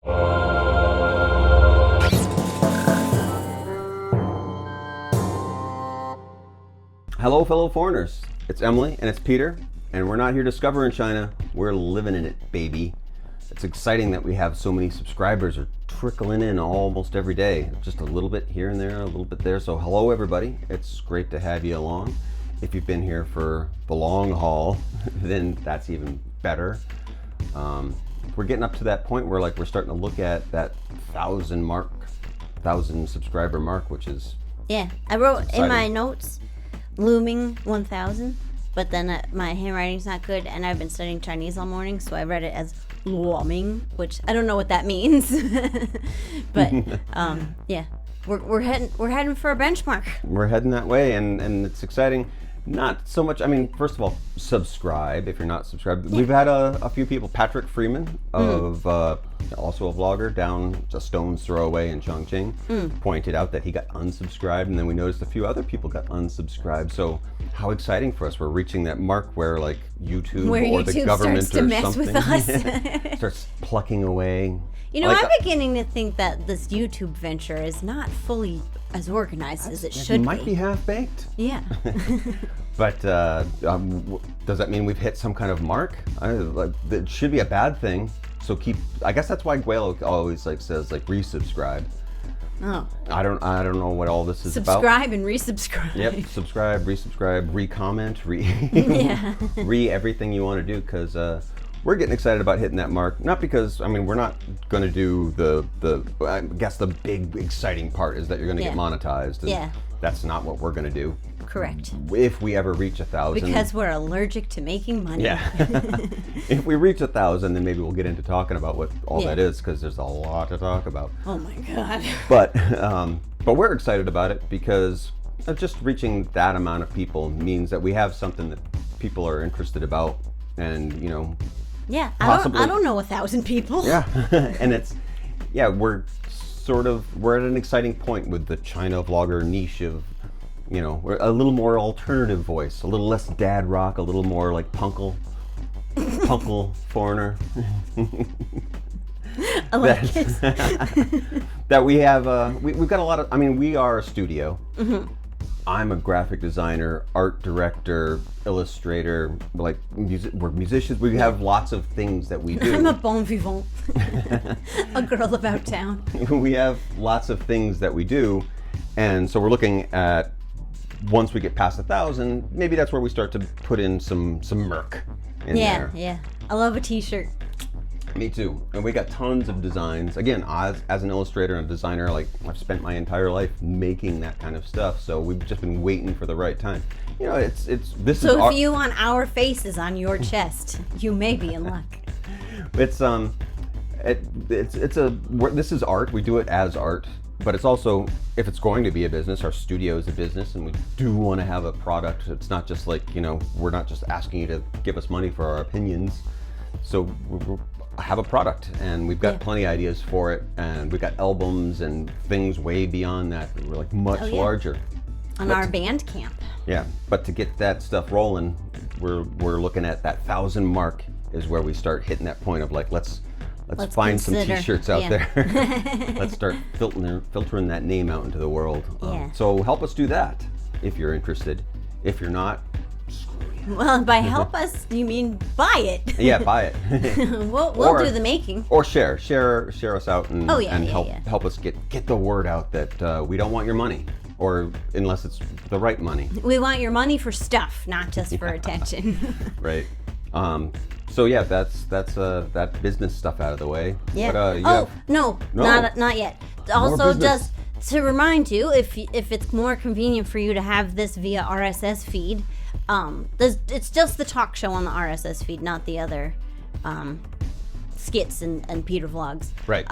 Hello, fellow foreigners. It's Emily and it's Peter, and we're not here discovering China. We're living in it, baby. It's exciting that we have so many subscribers are trickling in almost every day. Just a little bit here and there, a little bit there. So hello, everybody. It's great to have you along. If you've been here for the long haul, then that's even better. We're getting up to that point where we're starting to look at that 1,000 subscriber mark, which is I wrote in my notes looming 1,000, but then my handwriting's not good, and I've been studying Chinese all morning, so I read it as luoming, which I don't know what that means. But we're heading for a benchmark. We're heading that way, and it's exciting. Not so much. I mean, first of all, subscribe if you're not subscribed. We've had a few people. Patrick Freeman of also a vlogger down a stone's throw away in Chongqing pointed out that he got unsubscribed, and then we noticed a few other people got unsubscribed. So how exciting for us! We're reaching that mark where YouTube or the government starts to or mess something with us. starts plucking away. You know, I'm beginning to think that this YouTube venture is not fully as organized as it should be. It might be half-baked. Yeah. But does that mean we've hit some kind of mark? It should be a bad thing. So I guess that's why 𝗲𝗂 always says resubscribe. Oh. I don't know what all this is about. Subscribe and resubscribe. Yep, subscribe, resubscribe, re-comment, everything you want to do, because we're getting excited about hitting that mark. Not because, we're not going to do I guess the big exciting part is that you're going to get monetized. And that's not what we're going to do. Correct. If we ever reach 1,000. Because we're allergic to making money. Yeah. If we reach 1,000, then maybe we'll get into talking about what all that is, because there's a lot to talk about. Oh my God. But we're excited about it because just reaching that amount of people means that we have something that people are interested about, and Yeah, I don't know 1,000 people. Yeah, and we're at an exciting point with the China vlogger niche of, we're a little more alternative voice, a little less dad rock, a little more like punkle foreigner. I like it. That we have, we've got a lot of, we are a studio. Mm-hmm. I'm a graphic designer, art director, illustrator, we're musicians. We have lots of things that we do. I'm a bon vivant, a girl about town. We have lots of things that we do, and so we're looking at, once we get past 1,000, maybe that's where we start to put in some merc in there. Yeah. I love a t-shirt. Me too. And we got tons of designs. Again, as an illustrator and a designer, I've spent my entire life making that kind of stuff. So we've just been waiting for the right time. This is. So if you want our faces on your chest, you may be in luck. This is art. We do it as art, but it's also, if it's going to be a business, our studio is a business, and we do want to have a product. It's not just we're not just asking you to give us money for our opinions. So we have a product, and we've got plenty of ideas for it, and we've got albums and things way beyond that. We're much larger. On our Bandcamp. Yeah, but to get that stuff rolling, we're looking at that 1,000 mark is where we start hitting that point of let's find some t-shirts out there. Let's start filtering that name out into the world. So help us do that if you're interested. If you're not, well, by help us, you mean buy it. Yeah, buy it. We'll do the making. Or share us out and help us get the word out that we don't want your money, or unless it's the right money. We want your money for stuff, not just for attention. Right. So that's that business stuff out of the way. Yeah. But, no, not yet. Also, just to remind you, if it's more convenient for you to have this via RSS feed, it's just the talk show on the RSS feed, not the other skits and Peter vlogs. Right.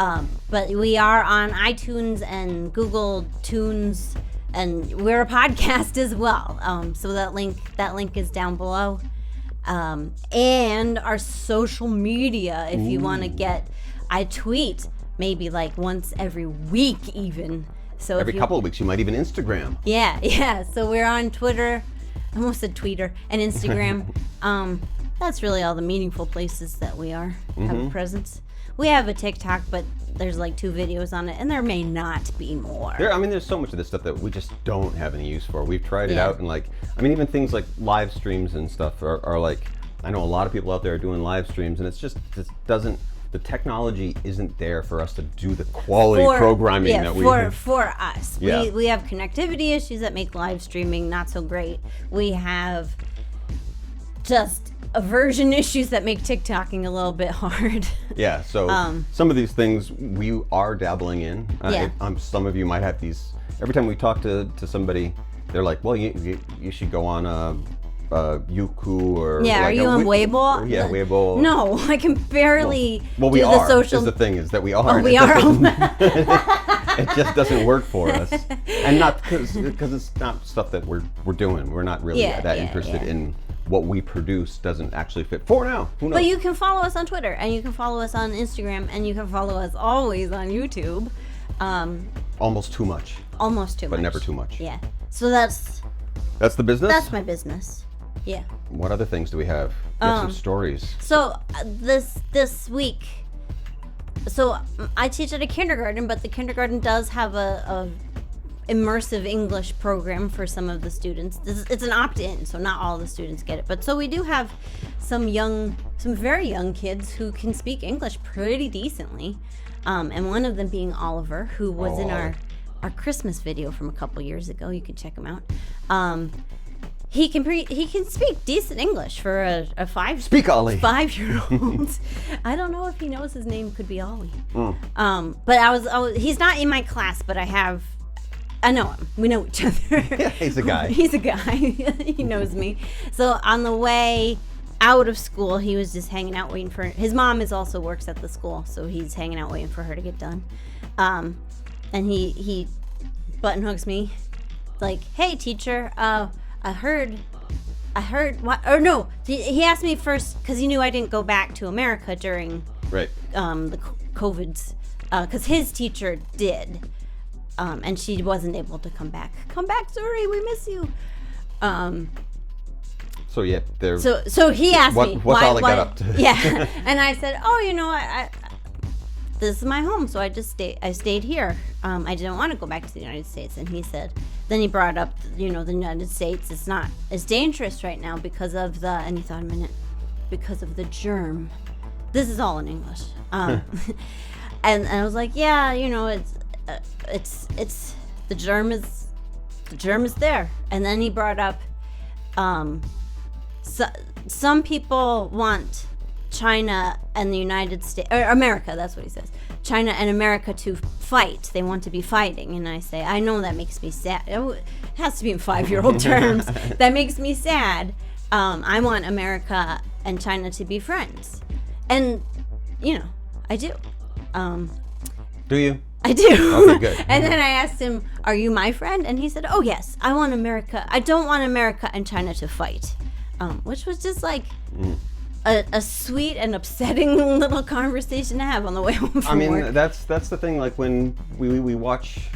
But we are on iTunes and Google Tunes, and we're a podcast as well. So that link is down below. And our social media, if you want to get, I tweet maybe once every week even. So every couple of weeks, you might even Instagram. Yeah. So we're on Twitter. I almost said Tweeter and Instagram. That's really all the meaningful places that we have a presence. We have a TikTok, but there's like 2 videos on it, and there may not be more. There's so much of this stuff that we just don't have any use for. We've tried it Yeah. out, and like, I mean, even things like live streams and stuff are like, I know a lot of people out there are doing live streams, and it doesn't, the technology isn't there for us to do the quality programming that we for us. Yeah. We have connectivity issues that make live streaming not so great. We have just aversion issues that make TikToking a little bit hard. Yeah, so some of these things we are dabbling in. Yeah. Some of you might have these. Every time we talk to somebody, they're like, well, you should go on Youku or Yeah, like are you on Weibo? Yeah, Weibo. No, I can barely Well, we do are. the social. Is the thing is that we are. Oh, we are. It just doesn't work for us, and not because it's not stuff that we're doing. We're not really that interested in what we produce. Doesn't actually fit for now. Who knows? But you can follow us on Twitter, and you can follow us on Instagram, and you can follow us always on YouTube. Almost too much. Almost too much. But never too much. Yeah. So that's the business. That's my business. Yeah. What other things do we have? We have some stories. So this week, so I teach at a kindergarten, but the kindergarten does have a immersive English program for some of the students. It's an opt-in, so not all the students get it. But so we do have some very young kids who can speak English pretty decently, and one of them being Oliver, who was in our Christmas video from a couple years ago. You can check him out. He can speak decent English for a 5-year-old. I don't know if he knows his name could be Ollie. But he's not in my class, but I know him. We know each other. Yeah, he's a guy. He's a guy. He knows me. So on the way out of school, he was just hanging out waiting for his mom also works at the school, so he's hanging out waiting for her to get done. And he button hooks me like, "Hey teacher, I heard what, or no, he asked me first because he knew I didn't go back to America during the COVID's, because his teacher did, and she wasn't able to come back. Come back, Zuri, we miss you. So yeah, there. So he asked me what's Ollie got up to? Yeah, and I said, I this is my home, so I stayed here. I didn't want to go back to the United States. And he said, then he brought up, the United States is not as dangerous right now because of and he thought a minute, because of the germ. This is all in English. And I was like, yeah, it's the germ is there. And then he brought up, some people want China and the United States, or America, that's what he says. China and America to fight. They want to be fighting. And I say, I know that makes me sad. It has to be in 5-year-old terms. That makes me sad. I want America and China to be friends. And, I do. Do you? I do. Okay, good. And then I asked him, are you my friend? And he said, oh, yes. I want America. I don't want America and China to fight. Which was just like... A sweet and upsetting little conversation to have on the way home from work. I mean, that's the thing. Like when we watch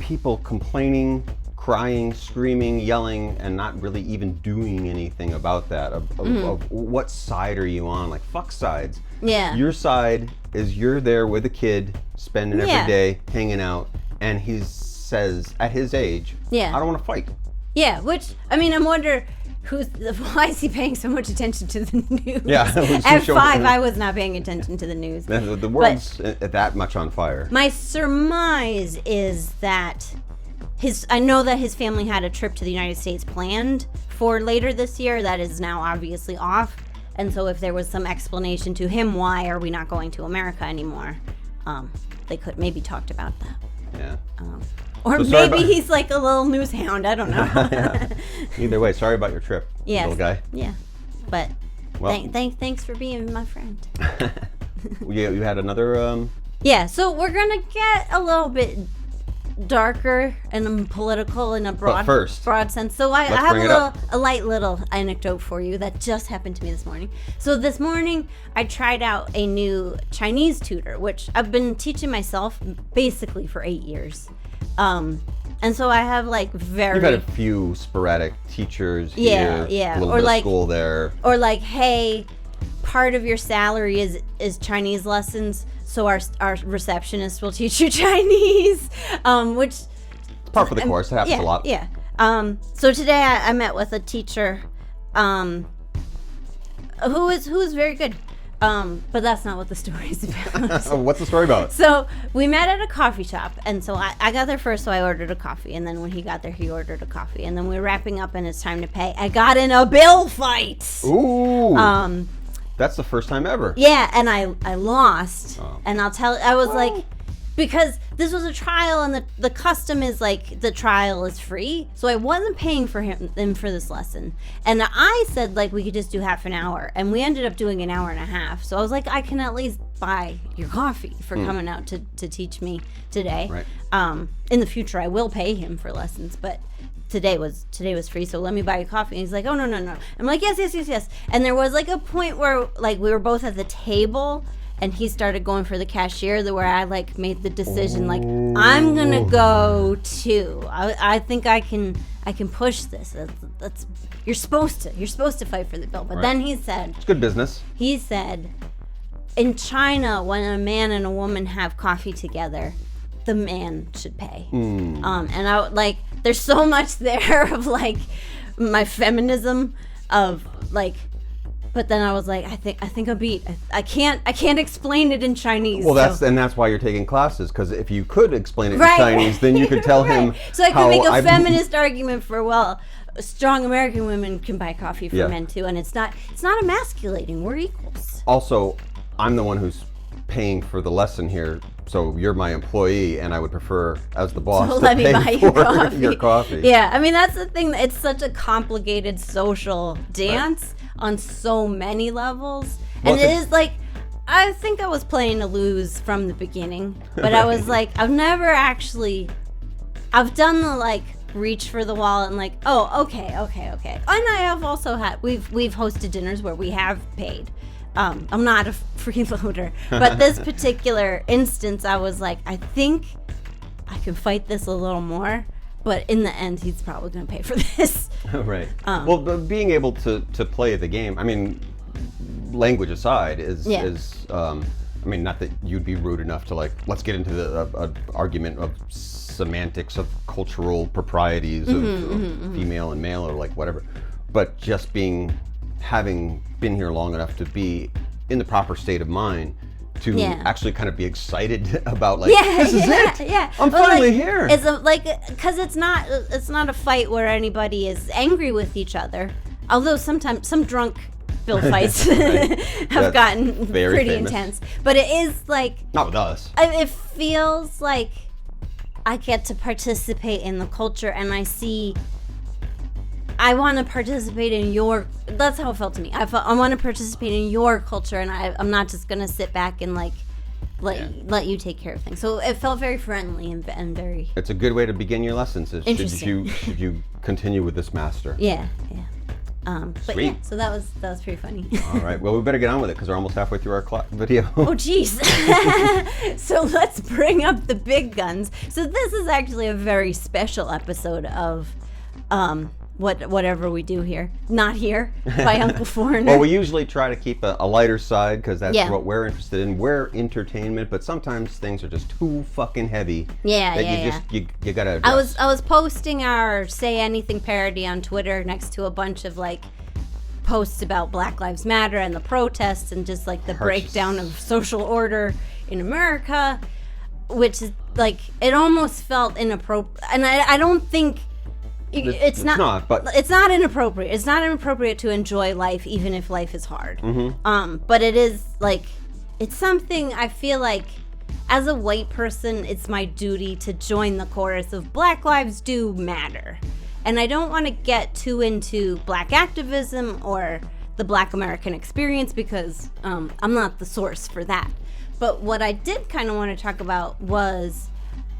people complaining, crying, screaming, yelling, and not really even doing anything about that. Of what side are you on? Like, fuck sides. Yeah. Your side is you're there with a kid, spending every day hanging out, and he says at his age, I don't want to fight. Yeah, which I wonder. Why is he paying so much attention to the news? Yeah, at 5, I was not paying attention to the news. The world's that much on fire. My surmise is that I know that his family had a trip to the United States planned for later this year that is now obviously off. And so if there was some explanation to him, why are we not going to America anymore? They could maybe talked about that. Yeah. Or so maybe he's like a little news hound. I don't know. Yeah. Either way, sorry about your trip, little guy. Yeah. But thanks for being my friend. You had another... Yeah, so we're going to get a little bit darker and political in a broad sense. So I have a light little anecdote for you that just happened to me this morning. So this morning I tried out a new Chinese tutor, which I've been teaching myself basically for 8 years. And so I have You've had a few sporadic teachers here, a little bit of school there. Or hey, part of your salary is Chinese lessons, so our receptionist will teach you Chinese, which It's part of the course. It happens a lot. Yeah. So today I met with a teacher, who is very good. But that's not what the story is about. What's the story about? So we met at a coffee shop, and so I got there first, so I ordered a coffee, and then when he got there, he ordered a coffee, and then we were wrapping up, and it's time to pay. I got in a bill fight. Ooh. That's the first time ever. Yeah, and I lost, and I was like, because this was a trial, and the custom is like the trial is free, so I wasn't paying for him for this lesson, and I said like we could just do half an hour, and we ended up doing an hour and a half. So I was like, I can at least buy your coffee for coming out to teach me today. Right. In the future, I will pay him for lessons, but today was free, so let me buy you coffee. And he's like, oh no. I'm like, yes. And there was like a point where like we were both at the table, and he started going for the cashier, where I like made the decision, like I'm gonna go too. I think I can push this. That's you're supposed to fight for the bill. But then he said, it's good business. He said, in China, when a man and a woman have coffee together, the man should pay. And I like, there's so much there of like my feminism of like. But then I was like, I think I'm beat. I can't explain it in Chinese. Well, that's why you're taking classes, because if you could explain it in Chinese, then you could tell him. So I could make a feminist argument for strong American women can buy coffee for men too, and it's not emasculating. We're equals. Also, I'm the one who's paying for the lesson here, so you're my employee, and I would prefer, as the boss, so to let me pay buy for your coffee. Yeah, I mean that's the thing. It's such a complicated social dance. On so many levels, and it is like, I think I was playing to lose from the beginning, but I was like, I've done the like reach for the wallet and like, oh, okay, and I have also had, we've hosted dinners where we have paid. I'm not a freeloader, but this particular instance, I was like, I think I can fight this a little more. But in the end, he's probably going to pay for this. Right. Well, but being able to play the game, I mean, language aside, is I mean, not that you'd be rude enough to like, let's get into the argument of semantics of cultural proprieties of female and male or like whatever, but just having been here long enough to be in the proper state of mind to actually kind of be excited about like, this is it. Yeah. I'm finally here. It's because it's not a fight where anybody is angry with each other. Although sometimes some drunk bill fights have gotten pretty intense. But it is like, not with us. It feels like I get to participate in the culture, and I want to participate in your. That's how it felt to me. I want to participate in your culture, and I'm not just gonna sit back and like let you take care of things. So it felt very friendly and very. It's a good way to begin your lessons. Should you continue with this master? Yeah. But Sweet. Yeah, so that was pretty funny. All right. Well, we better get on with it because we're almost halfway through our video. Oh, geez. So let's bring up the big guns. So this is actually a very special episode of whatever we do here. Not here by Uncle Foreigner. Well, we usually try to keep a lighter side because that's what we're interested in. We're entertainment, but sometimes things are just too fucking heavy. You gotta address. I was posting our Say Anything parody on Twitter next to a bunch of like posts about Black Lives Matter and the protests and just like the breakdown of social order in America, which is like, it almost felt inappropriate. And I don't think it's not inappropriate. It's not inappropriate to enjoy life, even if life is hard. But it is like, it's something I feel like as a white person, it's my duty to join the chorus of Black Lives Do Matter. And I don't want to get too into Black activism or the Black American experience because I'm not the source for that. But what I did kind of want to talk about was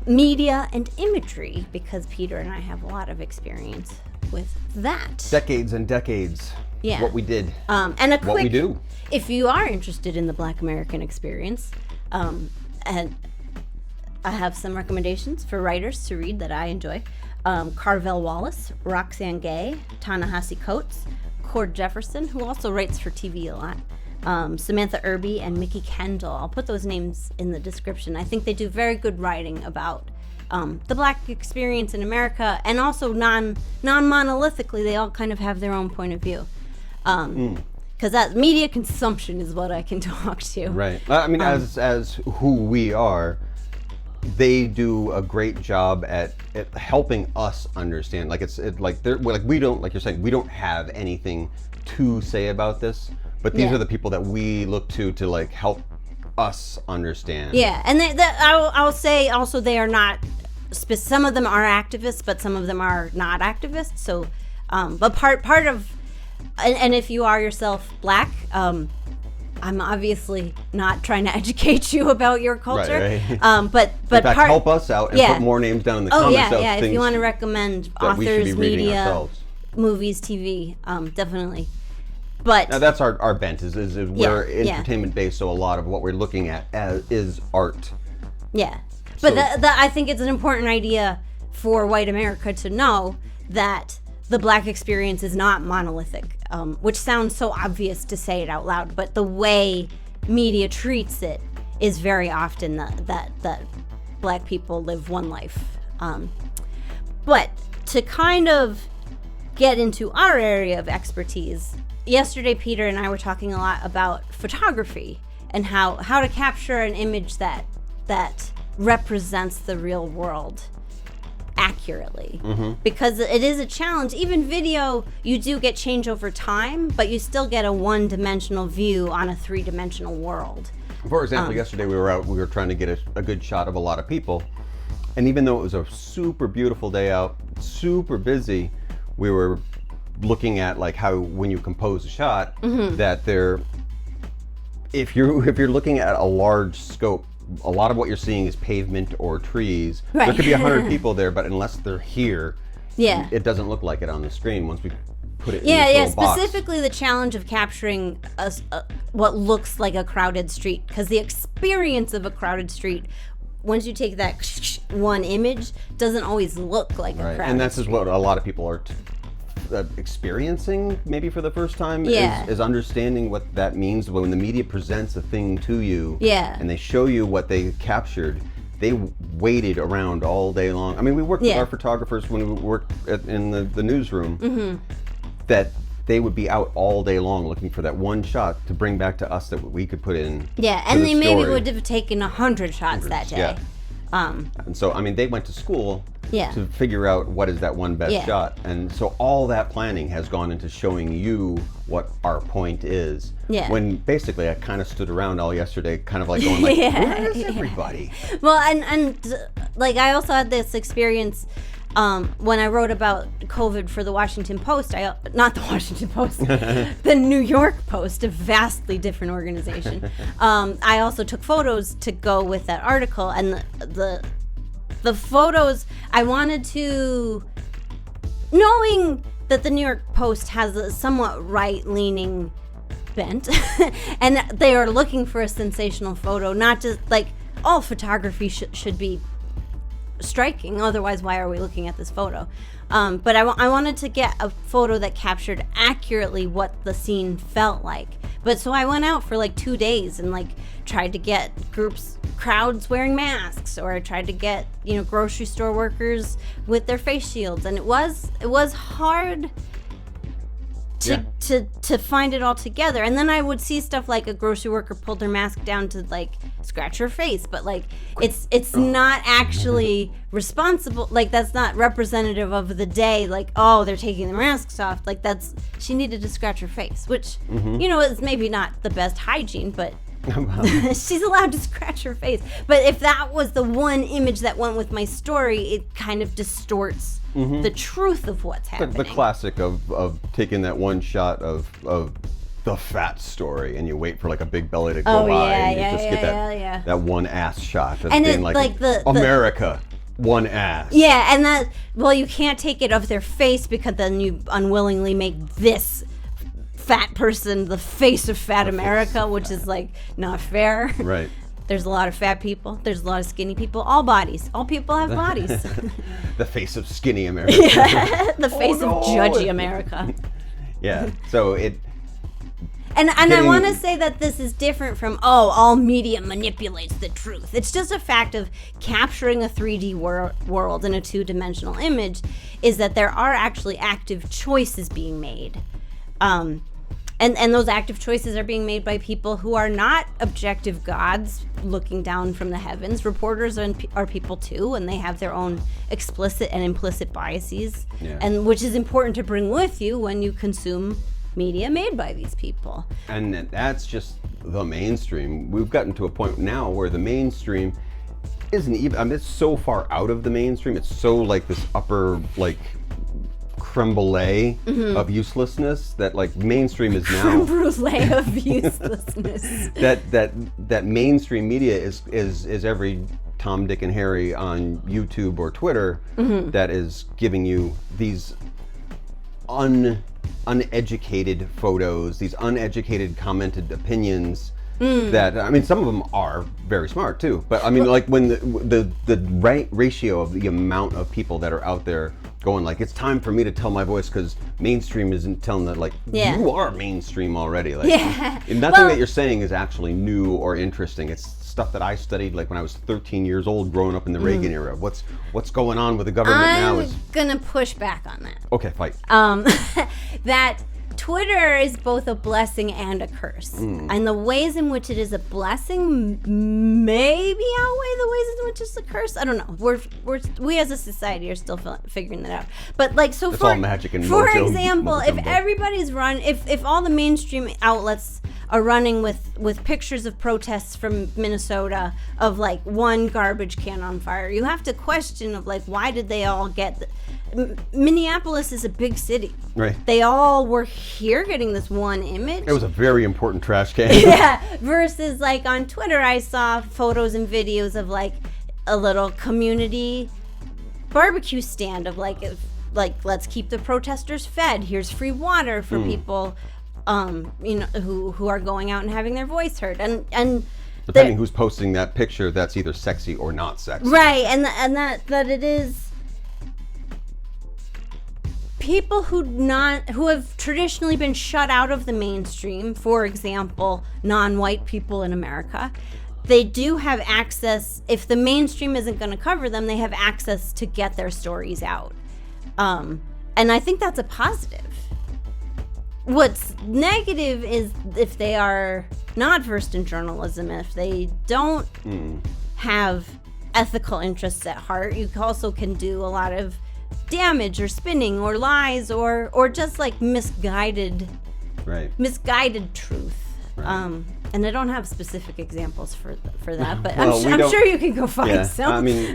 media and imagery, because Peter and I have a lot of experience with that. Decades and decades. Yeah. What we did. And what we do. If you are interested in the Black American experience, and I have some recommendations for writers to read that I enjoy. Carvel Wallace, Roxane Gay, Ta-Nehisi Coates, Cord Jefferson, who also writes for TV a lot, Samantha Irby and Mickey Kendall. I'll put those names in the description. I think they do very good writing about the Black experience in America, and also non-monolithically, they all kind of have their own point of view. Because that media consumption is what I can talk to. Right. I mean, as who we are, they do a great job at helping us understand. Like we don't, like you're saying, we don't have anything to say about this, but these are the people that we look to like help us understand. Yeah, and I'll say also they are not. Some of them are activists, but some of them are not activists. So, but part of, and if you are yourself Black, I'm obviously not trying to educate you about your culture. Right. But in fact, help us out and put more names down in the comments. Yeah. If you want to recommend authors, media, movies, TV, definitely. But now that's our bent is we're entertainment based, so a lot of what we're looking at is art. Yeah. But I think it's an important idea for white America to know that the Black experience is not monolithic, which sounds so obvious to say it out loud, but the way media treats it is very often that Black people live one life. But to kind of get into our area of expertise, yesterday Peter and I were talking a lot about photography and how to capture an image that represents the real world accurately, because it is a challenge. Even video, you do get change over time, but you still get a one-dimensional view on a three-dimensional world. For example, yesterday we were trying to get a good shot of a lot of people, and even though it was a super beautiful day out, super busy, we were looking at like how when you compose a shot, that if you're looking at a large scope, a lot of what you're seeing is pavement or trees. Right. There could be 100 people there, but unless they're here, it doesn't look like it on the screen once we put it in this little box. Specifically the challenge of capturing what looks like a crowded street, because the experience of a crowded street, once you take that one image, doesn't always look like a crowded And that's just what a lot of people are experiencing maybe for the first time, is understanding what that means when the media presents a thing to you and they show you what they captured. They waited around all day long. I mean, we worked with our photographers when we worked in the newsroom, that they would be out all day long looking for that one shot to bring back to us that we could put in. And they maybe would have taken 100 shots that day. And so, I mean, they went to school to figure out what is that one best shot. And so all that planning has gone into showing you what our point is. When basically I kind of stood around all yesterday kind of like going like, where is everybody? Well, and like I also had this experience when I wrote about COVID for the Washington Post, not the Washington Post, the New York Post, a vastly different organization. I also took photos to go with that article, and the photos I wanted to, knowing that the New York Post has a somewhat right-leaning bent, and they are looking for a sensational photo, not just like all photography should be striking, otherwise why are we looking at this photo? But I wanted to get a photo that captured accurately what the scene felt like. But so I went out for like 2 days and like tried to get crowds wearing masks, or I tried to get, grocery store workers with their face shields, and it was hard to find it all together. And then I would see stuff like a grocery worker pulled their mask down to like scratch her face, but like it's not actually responsible, like that's not representative of the day, like, oh, they're taking their masks off, like she needed to scratch her face, which is maybe not the best hygiene, but she's allowed to scratch her face. But if that was the one image that went with my story, it kind of distorts the truth of what's happening. The classic of taking that one shot of the fat story, and you wait for like a big belly to go by, and you just get that one ass shot of being like the America, one ass. Yeah, and that, well, you can't take it of their face because then you unwillingly make this fat person the face of fat America, which is like not fair. Right. There's a lot of fat people. There's a lot of skinny people. All bodies. All people have bodies. The face of skinny America. The face of judgy America. Yeah. So And I want to say that this is different from, all media manipulates the truth. It's just a fact of capturing a 3D world in a two-dimensional image is that there are actually active choices being made. And those active choices are being made by people who are not objective gods looking down from the heavens. Reporters are people too, and they have their own explicit and implicit biases, and which is important to bring with you when you consume media made by these people. And that's just the mainstream. We've gotten to a point now where the mainstream isn't even, I mean, it's so far out of the mainstream. It's so like this upper, like, creme brulee of uselessness that like mainstream is now creme brulee of uselessness. that mainstream media is every Tom, Dick, and Harry on YouTube or Twitter that is giving you these uneducated photos, these uneducated commented opinions. That, I mean, some of them are very smart too, but I mean, like when the right ratio of the amount of people that are out there going like, it's time for me to tell my voice because mainstream isn't telling that, like, you are mainstream already. Like, and nothing that you're saying is actually new or interesting. It's stuff that I studied like when I was 13 years old, growing up in the Reagan era. What's going on with the government now? I'm gonna push back on that. Okay, fight. That Twitter is both a blessing and a curse. And the ways in which it is a blessing maybe outweigh the ways in which it's a curse. I don't know. We as a society are still figuring that out. But like, so it's all magic and for mojo, example, if everybody's if all the mainstream outlets are running with pictures of protests from Minnesota of like one garbage can on fire, you have to question of like, why did they all get Minneapolis is a big city. Right. They all were here getting this one image. It was a very important trash can. Yeah. Versus like on Twitter, I saw photos and videos of like a little community barbecue stand of like let's keep the protesters fed. Here's free water for people, who are going out and having their voice heard. And depending who's posting that picture, that's either sexy or not sexy. Right. And that it is. People who have traditionally been shut out of the mainstream, for example, non-white people in America, they do have access. If the mainstream isn't going to cover them, they have access to get their stories out. And I think that's a positive. What's negative is if they are not versed in journalism, if they don't have ethical interests at heart, you also can do a lot of damage or spinning or lies or just like misguided truth. Right. And I don't have specific examples for that, but I'm sure you can go find some. I mean,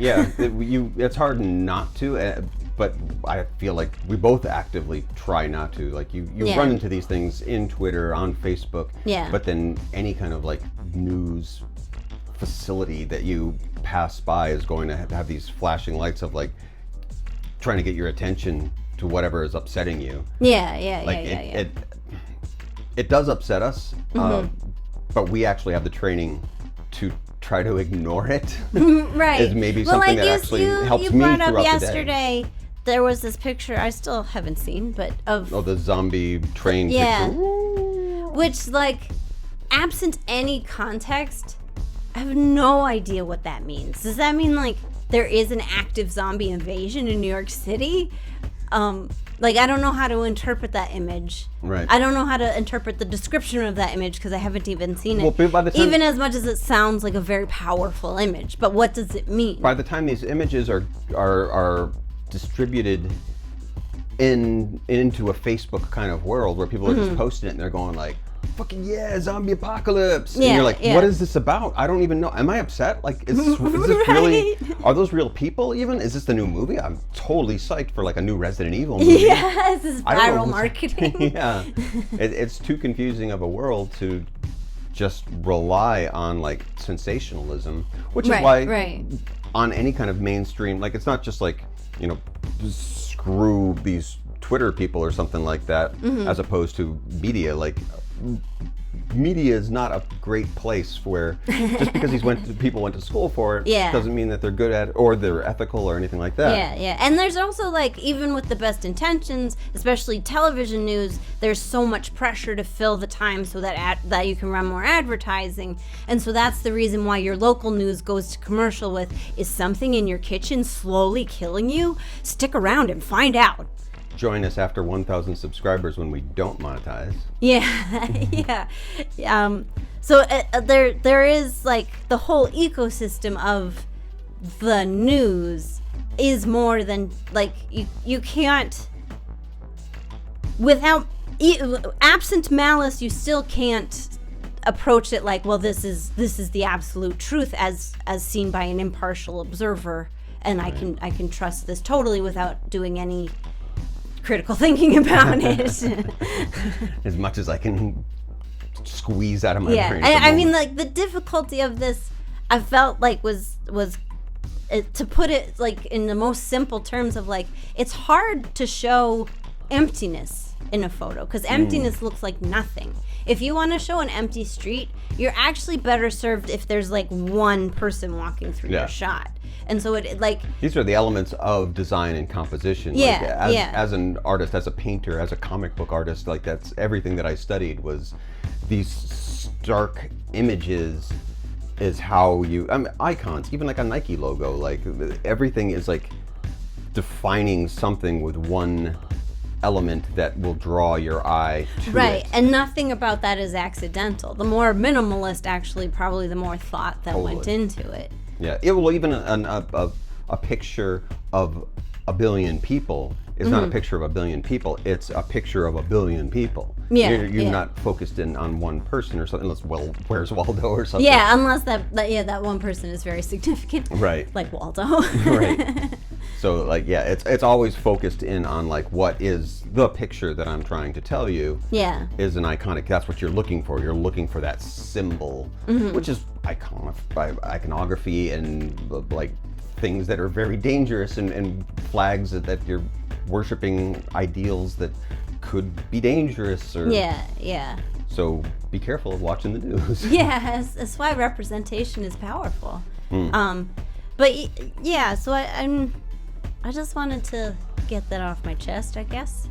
it's hard not to, but I feel like we both actively try not to. Like you run into these things in Twitter, on Facebook, but then any kind of like news facility that you pass by is going to have these flashing lights of like trying to get your attention to whatever is upsetting you. It does upset us, but we actually have the training to try to ignore it. Right. Is maybe something that actually helps me throughout the day. You brought up yesterday, there was this picture I still haven't seen, but of the zombie train picture. Which, like, absent any context, I have no idea what that means. Does that mean like there is an active zombie invasion in New York City? Like, I don't know how to interpret that image. Right. I don't know how to interpret the description of that image because I haven't even seen it. Well, by the time, even as much as it sounds like a very powerful image, but what does it mean? By the time these images are distributed into a Facebook kind of world where people are just posting it and they're going like, fucking yeah, zombie apocalypse. And you're like, what is this about? I don't even know. Am I upset? Like, is this really, are those real people even? Is this the new movie? I'm totally psyched for like a new Resident Evil movie. Yeah, this is viral marketing. Yeah. It's too confusing of a world to just rely on like sensationalism, which is why on any kind of mainstream, like it's not just like, screw these Twitter people or something like that, as opposed to media. Like media is not a great place where just because people went to school for it doesn't mean that they're good at it or they're ethical or anything like that. Yeah. And there's also, like, even with the best intentions, especially television news, there's so much pressure to fill the time so that that you can run more advertising. And so that's the reason why your local news goes to commercial with, is something in your kitchen slowly killing you? Stick around and find out. Join us after 1,000 subscribers when we don't monetize. Yeah. So there is, like, the whole ecosystem of the news is more than, like, you can't, without absent malice, you still can't approach it like, well, this is the absolute truth as seen by an impartial observer, and I can trust this totally without doing any critical thinking about it. As much as I can squeeze out of my brain. I mean, like, the difficulty of this, I felt like was to put it, like, in the most simple terms of, like, it's hard to show emptiness in a photo because emptiness looks like nothing. If you want to show an empty street, you're actually better served if there's, like, one person walking through your shot. And so it, like, these are the elements of design and composition. As an artist, as a painter, as a comic book artist, like, that's everything that I studied was these stark images is how you, icons, even like a Nike logo, like everything is like defining something with one element that will draw your eye to it. And nothing about that is accidental. The more minimalist, actually, probably the more thought that went into it. Yeah, even a picture of a billion people is not a picture of a billion people. It's a picture of a billion people. You're not focused in on one person or something. Unless, well, where's Waldo or something? Yeah, unless that one person is very significant. Right. Like Waldo. Right. So, like, it's always focused in on, like, what is the picture that I'm trying to tell you. Is an iconic. That's what you're looking for. You're looking for that symbol, which is iconography and, like, things that are very dangerous and flags that you're worshiping ideals that could be dangerous. Or So be careful of watching the news. That's why representation is powerful. But yeah, so I just wanted to get that off my chest, I guess.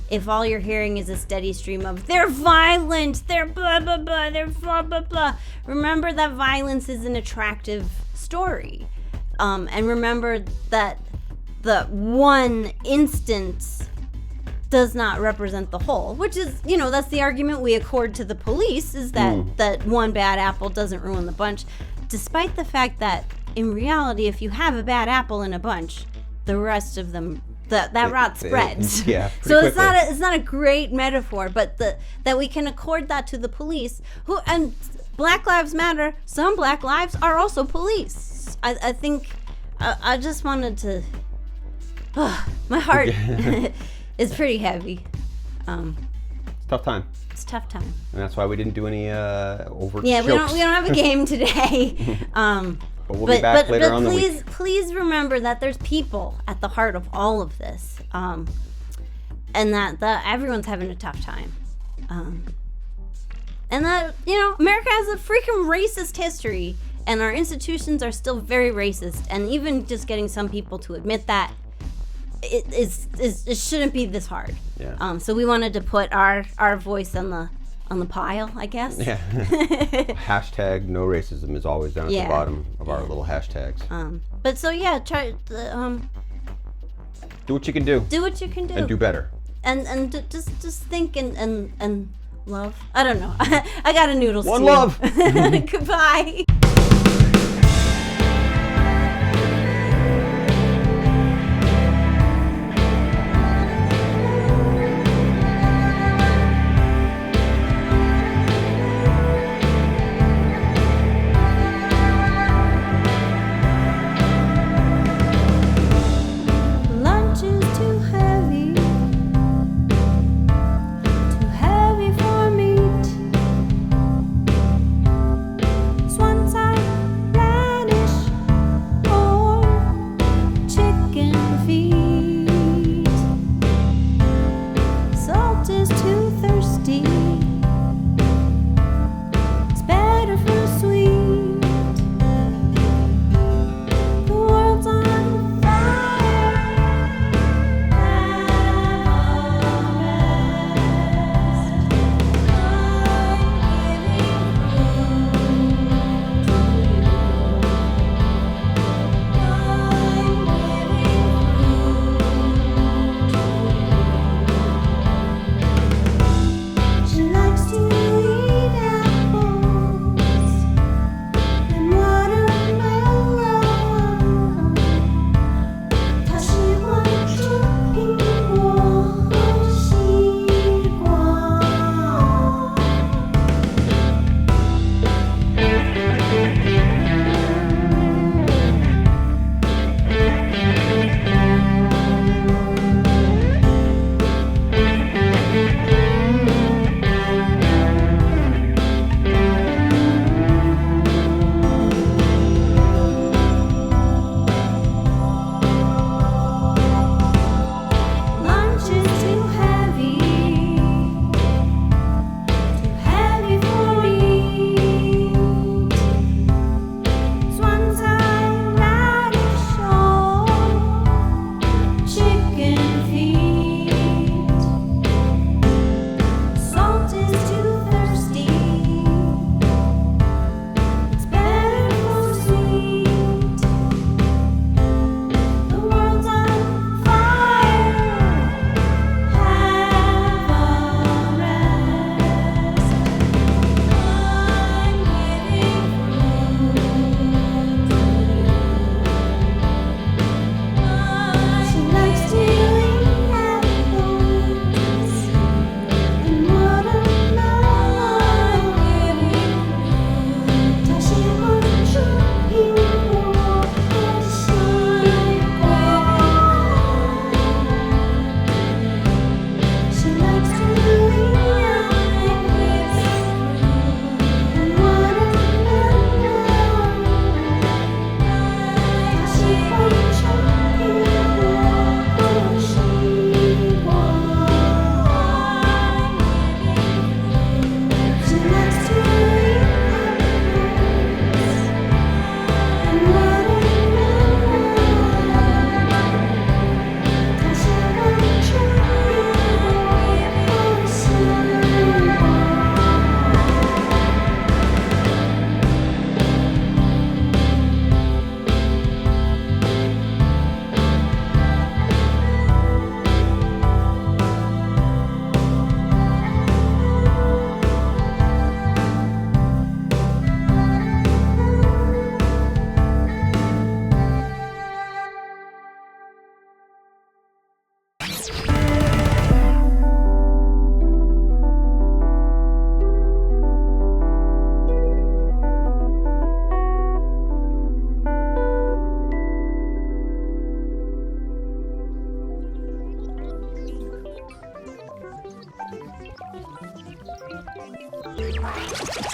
If all you're hearing is a steady stream of, they're violent, they're blah, blah, blah, they're blah, blah, blah, remember that violence is an attractive story. And remember that the one instance does not represent the whole, which is, that's the argument we accord to the police, is that one bad apple doesn't ruin the bunch, despite the fact that in reality, if you have a bad apple in a bunch, the rest of them, that rot spreads. So it's not a great metaphor, but that we can accord that to the police, and Black Lives Matter. Some Black lives are also police. I think I just wanted to. My heart is pretty heavy. It's a tough time. It's a tough time. And that's why we didn't do any overt jokes. We don't have a game today. But we'll be back later on the week. Please remember that there's people at the heart of all of this, and that everyone's having a tough time, and that America has a freaking racist history, and our institutions are still very racist, and even just getting some people to admit that it shouldn't be this hard. So we wanted to put our voice on the pile, I guess. Hashtag no racism is always down at the bottom of our little hashtags. But so try do what you can do. Do what you can do. And do better. And just think and love. I don't know. I got a noodle stew. One love. Goodbye.